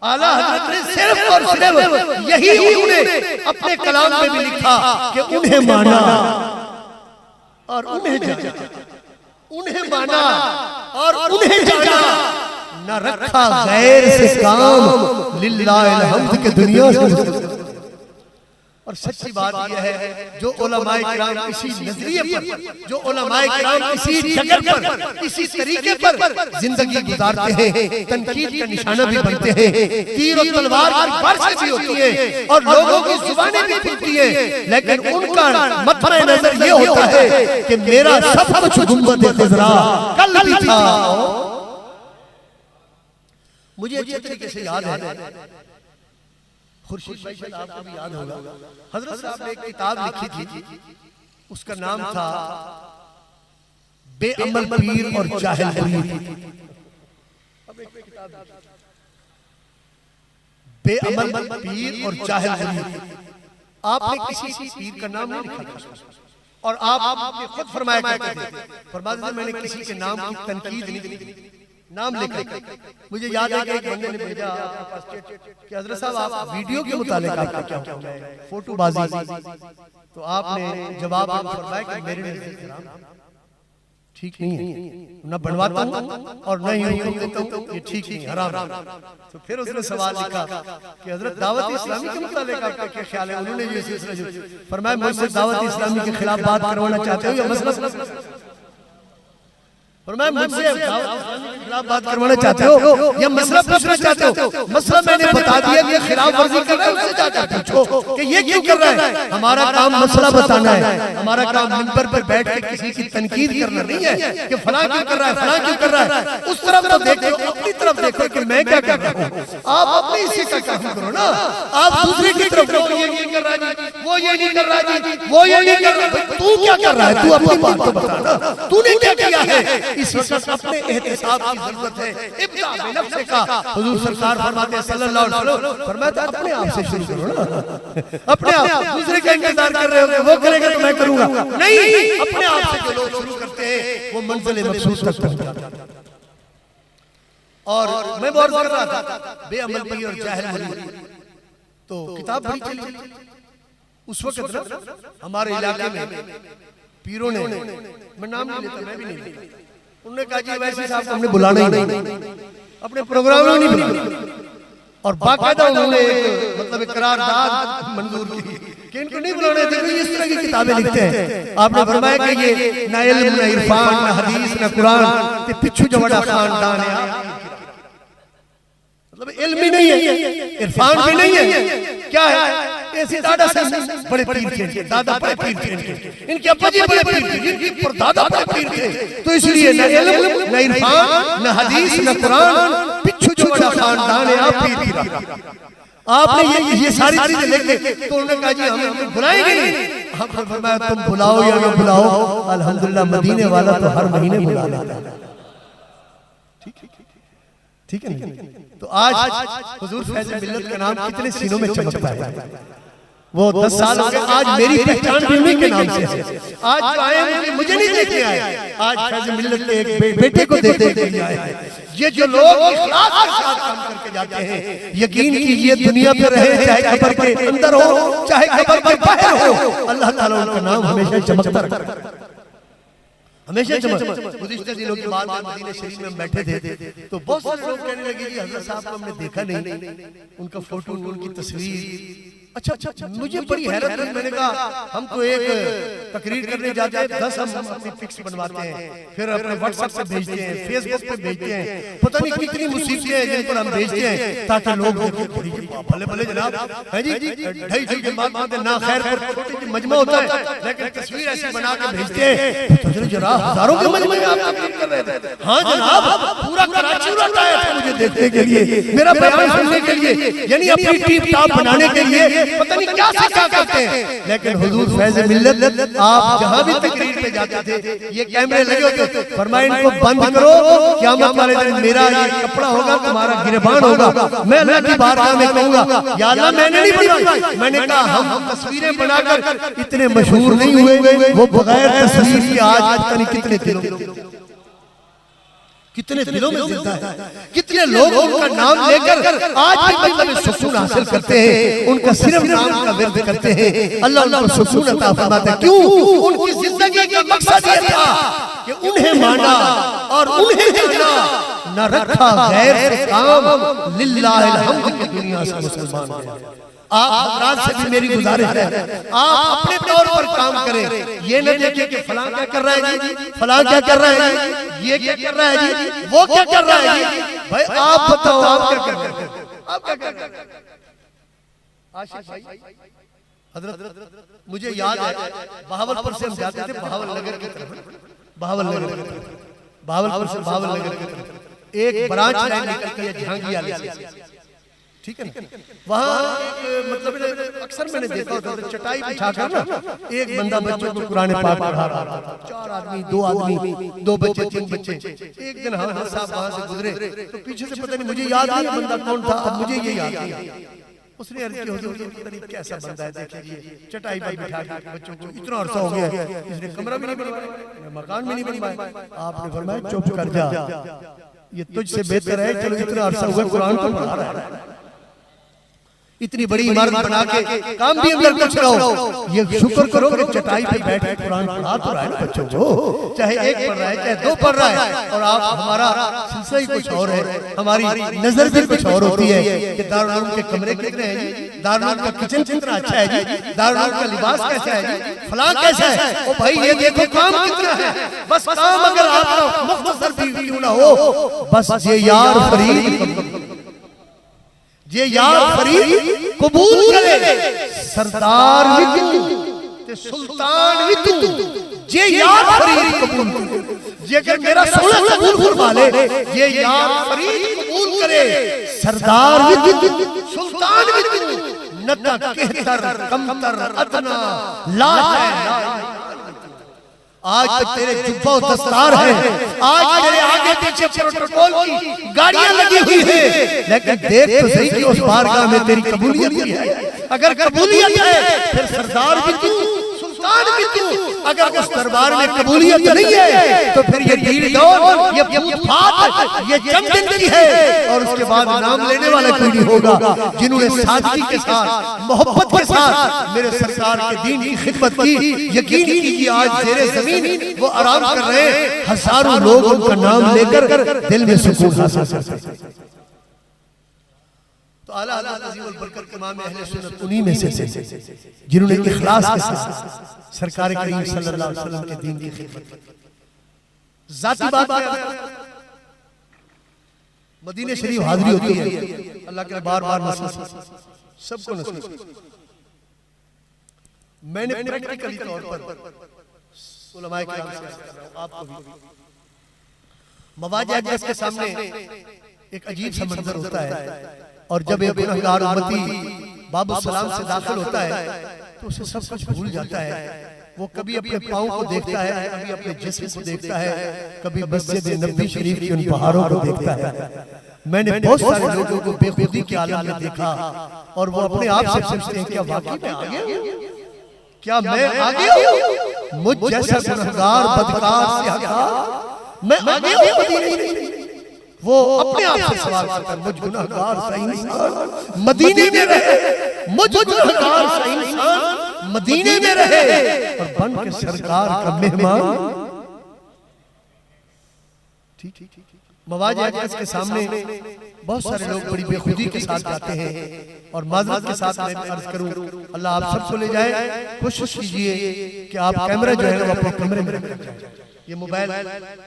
आला हज़रत ने सिर्फ और सिर्फ यही उन्होंने अपने कलाम में भी लिखा कि उन्हें माना और उन्हें जाना, उन्हें माना और उन्हें जाना, न रखा गैर से काम, लिल्लाहिल हम्द के दुनिया से। और सच्ची बात यह है जो उलमाए किराम इसी नजरिए पर, जो उलमाए किराम इसी जगह पर, इसी तरीके पर जिंदगी गुजारते हैं, तनकीद का निशाना भी बनते हैं, तीर और तलवार की बारिश भी होती है और लोगों की जुबानें भी खुलती हैं, लेकिन उनका मत्थे नजर ये होता है कि मेरा सब कुछ गुंबद ख़ज़रा कल भी था। मुझे अच्छे तरीके से याद है, खुर्शीद भाई शायद आपको भी याद होगा, हजरत साहब ने एक किताब लिखी थी, उसका नाम था बेअमल पीर और जाहिल मुरीद। बेअमल पीर और जाहिल मुरीद, आपने किसी पीर का नाम नहीं लिखा और आपने खुद फरमाया करते थे, फरमाते थे मैंने किसी के नाम की तनकीद नहीं की, नाम लेकर। मुझे याद है कि एक बंदे ने भेजा आपके पास कि हजरत साहब आप वीडियो के मुतालिक आपका क्या कहना है, फोटोबाजी। तो आपने जवाब फरमाया कि मेरे नजदीक ठीक नहीं है, न बनवाता हूं और न ही हुक्म देता हूं, ये ठीक नहीं, हराम। तो फिर उसने सवाल लिखा कि हजरत दावत इस्लामी के मुतालिक आपका क्या ख्याल है। उन्होंने ये सिलसिला फरमाया मुझसे दावत इस्लामी के खिलाफ बात करवाना चाहते हो या मसला, फरमाया मुझसे दावत इस्लामी के खिलाफ बात करवाना चाहते हो या मसला पूछना चाहते हो। मसला मैंने बता दिया कि खिलाफ वर्जी कर रहा है, उससे जाकर पूछो कि ये क्यों कर रहा है। हमारा काम मसला बताना है, हमारा काम मिंबर पर बैठ के किसी की तनकीद करना नहीं है कि फलां क्यों कर रहा है, फलां क्यों कर रहा है। उस तरफ तो देखो, अपनी तरफ देखो कि मैं क्या कर रहा हूँ। आप अपने हिस्से का काम करो ना, आप दूसरे की तरफ देखो, ये नहीं कर रहा जी, वो ये नहीं कर रहा जी, वो ये नहीं कर रहा। तू क्या कर रहा है, तू अपनी बात तो बता ना, तूने क्या किया है। इस वक्त अपने एहतिसाब की जरूरत है, इब्दा बिनफ्से का। हुजूर सरकार फरमाते हैं सल्लल्लाहु अलैहि वसल्लम, फरमाते अपने आप से शुरू करो ना, अपने आप। दूसरे का इंतजार कर रहे हो, वो करेगा तो मैं करूंगा, नहीं, अपने आप से जो लोग शुरू करते हैं वो मंजिल मकसूद तक पहुंच जाते हैं। और मैं बहुत कर रहा था बेअमली और जाहिल मली, तो किताब बड़ी चली उस वक्त ना हमारे इलाके में पीरों ने, मैं नाम नहीं लेता, मैं भी नहीं लेता, उन्होंने कहा जी वैसे साहब को हमने बुलाना ही नहीं, अपने प्रोग्राम में नहीं बुलाना। और बाकायदा उन्होंने मतलब एक करारदाद मंजूर की कि इनको नहीं बुलाने देंगे, इस तरह की किताबें लिखते हैं। आपने फरमाया कि ये ना इल्म ना इरफान ना हदीस ना कुरान ते पिछू जो बड़ा खानदान है, मतलब इल्म भी नहीं है, इरफान भी नहीं है, क्या है। ऐसे दादा से बड़े पीर थे, दादा बड़े पीर थे, इनके अब्बा जी बड़े पीर थे, इनके परदादा बड़े पीर थे। तो इसलिए न इल्म न इरफान न हदीस न कुरान, पिछू जो बड़ा खानदान है आप पीर। आपने ये सारी चीजें लेके तो उन्होंने कहा जी हम बुलाएंगे नहीं। हमने फरमाया तुम बुलाओ या न बुलाओ, अल्हम्दुलिल्लाह मदीने वाला तो हर महीने बुला लेता है। ठीक है ना। तो आज हुजूर फैज़ मिल्लत का नाम कितने सीनों में चमकता है। वो 10 साल हो गए, आज मेरी पहचान भी उन्हीं के नाम से है। आज जो आए मुझे नहीं देखने आए, आज फैज़ मिल्लत के एक बेटे को देखने के लिए आए। ये जो लोग इखलास के साथ काम करके जाते हैं, यकीन कीजिए दुनिया पे रहे चाहे कब्र के अंदर हो चाहे कब्र के बाहर हो, अल्लाह ताला उनका नाम हमेशा चमकता रहता है, हमेशा चमक। गुज़िश्ता दिनों की बात है, मदीने शरीफ में बैठे थे तो बहुत सारे लोग कहने लगे जी हज़रत साहब को हमने देखा नहीं, उनका फोटो उनकी तस्वीर। अच्छा, मुझे बड़ी हैरत हुई। मैंने कहा हम तो एक तकरीर करने जाते हैं, 10 हम अपनी पिक्स बनवाते हैं, फिर अपने व्हाट्सएप पे भेजते हैं, फेसबुक पे भेजते हैं, पता नहीं कितनी मुसीबतें हैं जिन पर हम भेजते हैं ताकि लोग भले भले जनाब है जी ढाई ढाई के बाद ना खैर पर छोटी सी मजमा होता है, लेकिन तस्वीर ऐसी बना के भेजते हैं जनाब हजारों के मजमे में आप तकरीर कर रहे थे। हाँ जनाब, पूरा कराची उड़ाता है मुझे देखने के लिए, मेरा बयान सुनने के लिए, यानी अपनी टीम टाप बनाने के लिए पता नहीं क्या क्या करते हैं। लेकिन हुजूर फैज़ मिल्लत आप जहां भी तकरीर पे जाते थे ये कैमरे लगे होते थे, फरमाया इनको बंद करो, क़यामत वाले दिन मेरा ये कपड़ा होगा, तुम्हारा गिरबान होगा, मैं अल्लाह की बारगाह में कहूंगा या अल्लाह मैंने नहीं बनवाई। मैंने कहा हम तस्वीरें बनाकर इतने मशहूर नहीं हुए, वो बगैर तस्वीर के आज पता नहीं कितने दिलों में जिंदा है, कितने लोग उनका नाम लेकर आज भी मतलब सुकून हासिल करते हैं, उनका सिर्फ नाम का विर्द करते हैं, अल्लाह उनको सुकून अता फरमाता है। क्यों? उनकी जिंदगी का मकसद ये था कि उन्हें माना और उन्हें जाना, न रखा गैर से काम, लिल्लाहिल हम्द की दुनिया से मुसलमान है। आप हजरात से भी मेरी गुजारिश है, आप अपने तौर पर काम करें, ये न देखें कि फलां क्या कर रहा है जी, फलां क्या कर रहा है जी, ये क्या कर रहा है जी, वो क्या कर रहा है जी। भाई आप बताओ आप क्या कर रहे हैं, आप क्या कर रहे हैं। आशिक भाई हजरत मुझे याद है बहावलपुर से हम जाते थे बहावल नगर की तरफ, बहावलपुर से बहावल नगर की तरफ एक ब्रांच लाइन निकलती है झांगिया से, ठीक है ना। वहाँ एक मतलब अक्सर मैंने देखा होता था चटाई बिछाकर ना एक बंदा बच्चों को कुरान पाक पढ़ा रहा था, 4 आदमी 2 आदमी 2 बच्चे 3 बच्चे। एक दिन हजरत साहब वहाँ से गुजरे तो पीछे से पता नहीं मुझे याद नहीं बंदा कौन था, अब मुझे ये याद नहीं। उसने अर्ज की हुजूर पता नहीं कैसा बंदा है, देखिए चटाई पर बिठा के बच्चों को इतना अरसा हो गया इसने कमरा भी नहीं बनवाया, मकान भी नहीं बनवाया। आपने फरमाया चुप कर जा, ये तुझसे बेहतर है, चलो इतना अरसा हुआ कुरान तो पढ़ा रहा है, इतनी बड़ी इमारत बना के काम भी अंदर कुछ रहो। ये शुक्र करो कि चटाई पे बैठ के कुरान पढ़ा तो रहा है ना बच्चों को, चाहे एक पढ़ रहा है चाहे दो पढ़ रहा है। और आप हमारा सिलसिला ही कुछ और है, हमारी नजर भी कुछ और होती है कि दारुल उलूम के कमरे कितने हैं जी, दारुल उलूम का किचन कितना अच्छा है जी, दारुल उलूम का लिबास कैसा है जी, फलां कैसा है। ओ भाई ये देखो काम कितना है, बस काम अगर आपका मुख्तसर भी क्यों ना हो, बस ये यार फरीद, ये यार फरीद कबूल करे, सरदार भी तू ते सुल्तान भी तू, ये यार फरीद कबूल करे, ये अगर मेरा सोना कबूल फरमा ले, ये यार फरीद कबूल करे, सरदार भी तू सुल्तान भी तू, नता कहतर कमतर अदना ला है। आज तो तेरे जुब्बा और दस्तार है, आज तेरे आगे पीछे प्रोटोकॉल की गाड़ियां लगी हुई है, लेकिन देख तो सही कि उस बारगाह में तेरी कबूलियत है। अगर कबूलियत है फिर सरदार भी तू, सुल्तान भी तू। अगर उस दरबार में कबूलियत नहीं है तो फिर ये भीड़ दौड़, ये फात, ये चंदन की है। और उसके बाद नाम लेने वाला कोई नहीं होगा जिन्होंने सादगी के साथ, मोहब्बत के साथ मेरे सरकार के दीन की खिदमत की। यकीन कीजिए आज ज़ेरे ज़मीन वो आराम कर रहे हैं, हजारों लोग उनका नाम लेकर दिल में सुकून हासिल करते हैं। तो आला हज़रत अज़ीमुल बरकत इमाम अहले सुन्नत उन्हीं में से जिन्होंने इखलास के साथ सरकार करीम सल्लल्लाहु अलैहि वसल्लम के दीन की खिदमत की। ज़ाती बात मदीने शरीफ हाज़िरी होती है, अल्लाह के बार-बार नसीब सबको नसीब। मैंने प्रैक्टिकली तौर पर उलमाए किराम से अर्ज़ कर रहा हूं आपको भी, मवाज़ के सामने एक अजीब सा मंजर होता है, और जब एक गुनहगार उम्मती बाबु सलाम से दाखिल होता है तो उसे सब कुछ भूल जाता है। वो कभी अपने पाँव को देखता है, कभी अपने जिस्म को देखता है, कभी मस्जिद नबी शरीफ की उन पहाड़ों को देखता है। मैंने बहुत सारे लोगों को बेखुदी के आलम में देखा और वो अपने आप से पूछते हैं क्या वाकई में आ गया, क्या मैं आ गया, मुझ जैसा गुनहगार बदकार सियाहकार मैं आ गया। वो अपने आप से सवाल करता है, मुझ गुनहगार सा इंसान मदीने में रहे, मुझ गुनहगार सा इंसान मदीने में रहे और बन के सरकार का मेहमान। ठीक मवाज के सामने बहुत सारे लोग बड़ी बेखुदी के साथ जाते हैं और माजरत के साथ मैं अर्ज करूं, अल्लाह आप सबको ले जाए। कोशिश कीजिए कि आप कैमरा जो है वो अपने कमरे में रखें। ये मोबाइल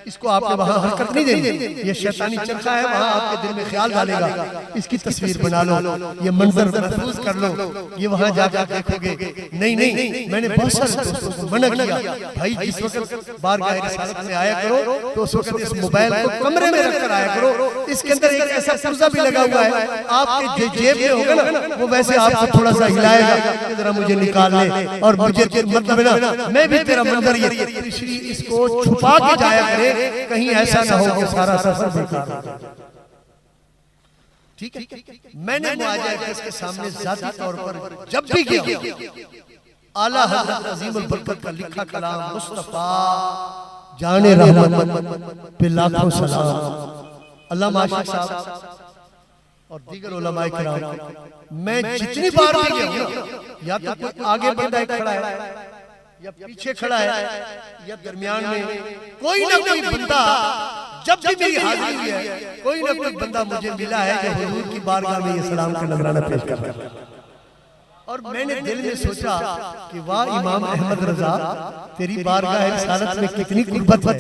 इसको आपने वहां हरकत नहीं देनी, ये शैतानी चरखा है, वहां आपके दिल में ख्याल डालेगा। इसकी तस्वीर बना लो, ये मंजर महफूज कर लो, ये वहां जाकर देखोगे। नहीं नहीं, मैंने बहुत सारे दोस्तों को मना किया, भाई जिस वक्त बारगाह रिसालत में आया करो तो उस वक्त इस मोबाइल को कमरे में रखकर आया करो। इसके अंदर एक ऐसा पुर्जा भी लगा हुआ है, आपके जेब में होगा ना वो वैसे आपको थोड़ा सा हिलाएगा कि जरा मुझे निकाल ले और मुझे मतलब ना मैं भी तेरा मंजर ये इसको छुपा के जाया करे, कहीं ऐसा ना हो कि सारा सफर बेकार हो जाए। ठीक है, मैंने मुआज़ा के सामने ज़ाती तौर पर जब भी गया आला हज़रत अज़ीमुल बरकत का लिखा कलाम मुस्तफ़ा जाने रहमत पे लाखों सलाम अल्लाह माशिक साहब और दीगर उलमाए किराम, मैं जितनी बार भी गया या तो कोई आगे बंदा खड़ा है या पीछे खड़ा है या दरमियान में कोई ना कोई बंदा, जब भी मेरी हाजिरी हुई है कोई ना कोई बंदा मुझे मिला है जो हुजूर की बारगाह में ये सलाम का नजराना पेश कर रहा है। और मैंने दिल में सोचा कि वाह इमाम अहमद रजा, तेरी बारगाह रिसालत में कितनी कुर्बत है,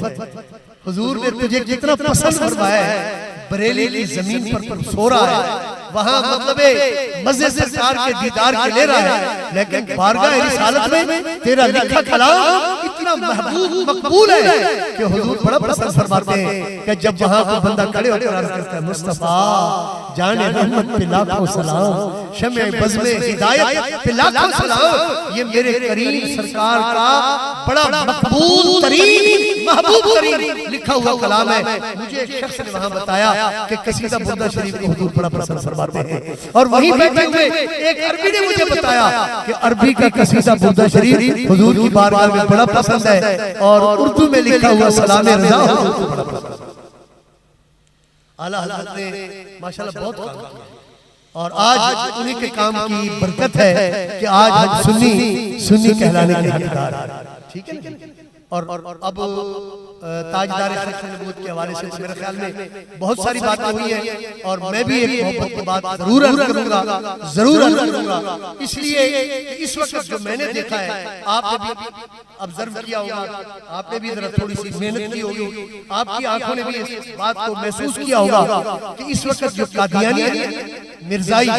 हुजूर ने तुझे कितना पसंद फरमाया है। बरेली की जमीन पर सो रहा है, वहाँ मतलब मज़े से सरकार के दीदार के ले रहा है, लेकिन बारगाह रिसालत में तेरा लिखा कलाम इतना महबूब मकबूल है कि हुजूर बड़ा पसंद फरमाते हैं कि जब वहाँ कोई बंदा खड़े होकर अर्ज़ करता है मुस्तफ़ा जाने रहमत पे लाखों सलाम, शम्ए बज़्मे हिदायत पे लाखों सलाम, ये मेरे करीम सरकार का बड़ा मकबूल तरीन महबूब तरीन लिखा हुआ कलाम है। मुझे एक शख्स ने वहाँ बताया कि कसीदा बुर्दा शरीफ को हुजूर बड़ा पसंद फरमाते हैं, और वहीं बैठे हुए एक अरबी ने मुझे बताया कि अरबी का कसीदा बुर्दा शरीफ हुजूर की बारगाह में बड़ा पसंद है और उर्दू में लिखा हुआ सलाम रज़ा हुजूर को बड़ा पसंद है। आला हज़रत ने माशाल्लाह बहुत काम किया और आज उन्हीं के काम की बरकत है कि आज हम सुन्नी कहलाने के हकदार हैं। ठीक है। और अब ताजदार नबूवत के हवाले से मेरे ख्याल में बहुत सारी बातें हुई हैं और मैं भी एक मोहब्बत की बात जरूर अर्ज करूंगा, इसलिए इस वक्त जो मैंने देखा है, आपने भी ऑब्जर्व किया होगा, आपने भी जरा थोड़ी सी मेहनत की होगी, आपकी आंखों ने भी इस बात को महसूस किया होगा कि इस वक्त जो कादियानी मिर्जाई